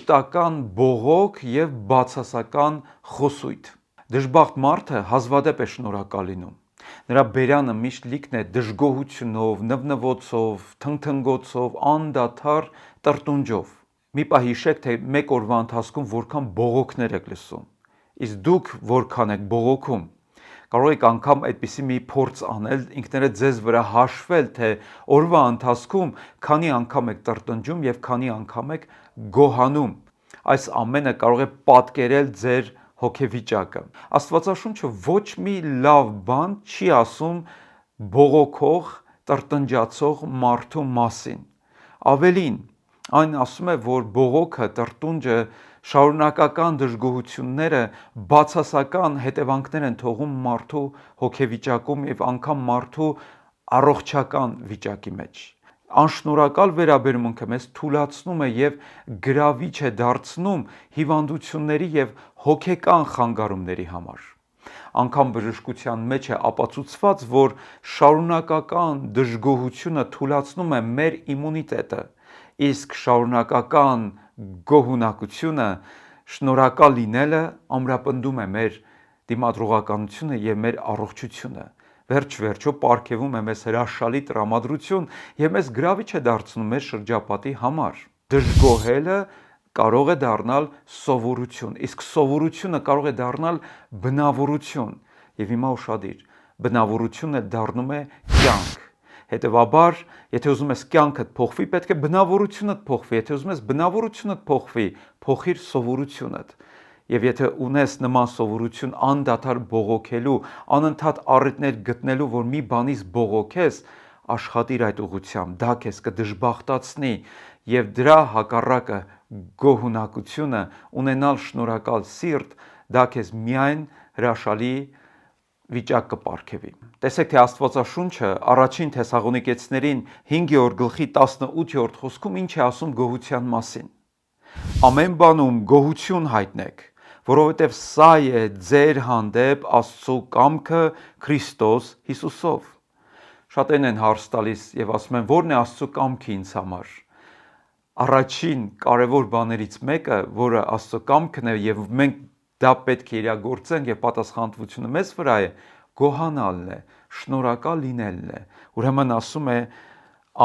մշտական բողոք և բացասական խոսույթ։ Դժբախտ մարդը հազվադեպ է շնորհակալ լինում։ Նրա բերանը միշտ լիքն է դժգոհությունով, նվնվոցով, թնգթնգոցով, անդադար տրտունջով։ Մի պահ հիշեք, թե մեկ օրվա ընթացքում որքան բողոքներ եք լսում, իսկ դուք որքան եք բողոքում։ Կարող եք անգամ այդպիսի մի փորձ անել, ինքներդ ձեզ վրա հաշվել, թե օրվա ընթացքում քանի անգամ եք տրտնջում և քանի անգամ եք գոհանում։ Այս ամենը կարող է պատկերել ձեր հոգեվիճակը։ Աստվածաշունչը ոչ մի լավ բան չի ասում բողոքող, տրտնջացող մարդու մասին։ Ավելին, այն ասում է, որ բողոքը, տրտունջը, շարունակական դժգոհությունները բացասական հետևանքներ են թողում մարդու հոգեվիճակում և անգամ մարդու առողջական վիճակի մեջ։ Անշնորհակալ վերաբերմունքը մեզ թուլացնում է և գրավիչ է դարձնում հիվանդությունների և հոգեկան խանգարումների համար։ Անգամ բժշկության մեջ է ապացուցված, որ շարունակական դժգոհությունը թուլացնում է մեր իմունիտետը, իսկ շարունակական գոհունակությունը, շնորհակալ լինելը ամրապնդում է մեր դիմադրողականությունը և մեր առողջությունը։ Վերջ-վերջո պարգևում է մեզ հրաշալի տրամադրություն և մեզ գրավիչ է դարձնում մեր շրջապատի համար։ Դժգոհելը կարող է դառնալ սովորություն, իսկ սովորությունը կարող է դառնալ բնավորություն։ Եվ հիմա ուշադիր, բնավորությունը դառնում է կյանք։ Հետևաբար, եթե ուզում ես կյանքդ փոխվի, պետք է բնավորությունդ փոխվի, եթե ուզում ես բնավորությունդ փոխվի, փոխիր սովորությունդ։ Եվ եթե ունես նման սովորություն անդադար բողոքելու, անընդհատ առիթներ գտնելու, որ մի բանից բողոքես, աշխատիր այդ ուղղությամբ, դա քեզ կդժբախտացնի և դրա հակառակը գոհունակությունը, ունենալ շնորհակալ սիրտ, դա քեզ միայն հրաշալի վիճակ կպարգևի։ Տեսեք, թե Աստվածաշունչը առաջին Թեսաղոնիկեցիներին 5-րդ 18 ինչ է ասում գոհության մասին։ Ամեն բանում գոհություն հայտնեք, որովհետև սա է ձեր հանդեպ Աստծո կամքը Քրիստոս Հիսուսով։ Շատերն են հարց տալիս և ասում են, ո՞րն է Աստծո կամքը ինձ համար։ Առաջին կարևոր բաներից մեկը, որը Աստծո կամքն է և մենք դա պետք է իրագործենք և պատասխանատվությունը մեզ վրա է, գոհանալն է, շնորհակալ լինելն է։ Ուրեմն ասում է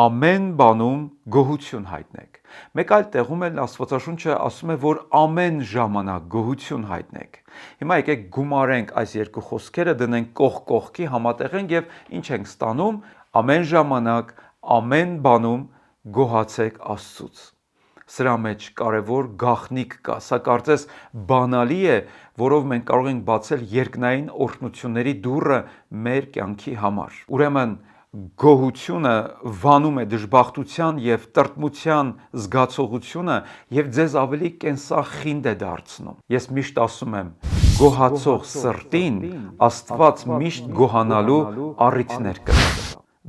ամեն բանում գոհություն հայտնեք։ Մեկ այլ տեղում էլ Աստվածաշունչը ասում է, որ ամեն ժամանակ գոհություն հայտնեք։ Հիմա եկեք գումարենք այս երկու խոսքերը, դնենք կողք կողքի, համատեղենք և ինչ ենք ստանում, ամեն ժամանակ, ամեն բանում գոհացեք Աստծուց։ Սրա մեջ կարևոր գաղտնիք կա, սա կարծես բանալի է, որով մենք կարող ենք բացել երկնային օրհնությունների դուռը մեր կյանքի համար։ Ուրեմն գոհությունը վանում է դժբախտության և տրտմության զգացողությունը և ձեզ ավելի կենսախինդ է դարձնում։ Ես միշտ ասում եմ, գոհացող սրտին Աստված միշտ գոհանալու առիթներ կտա։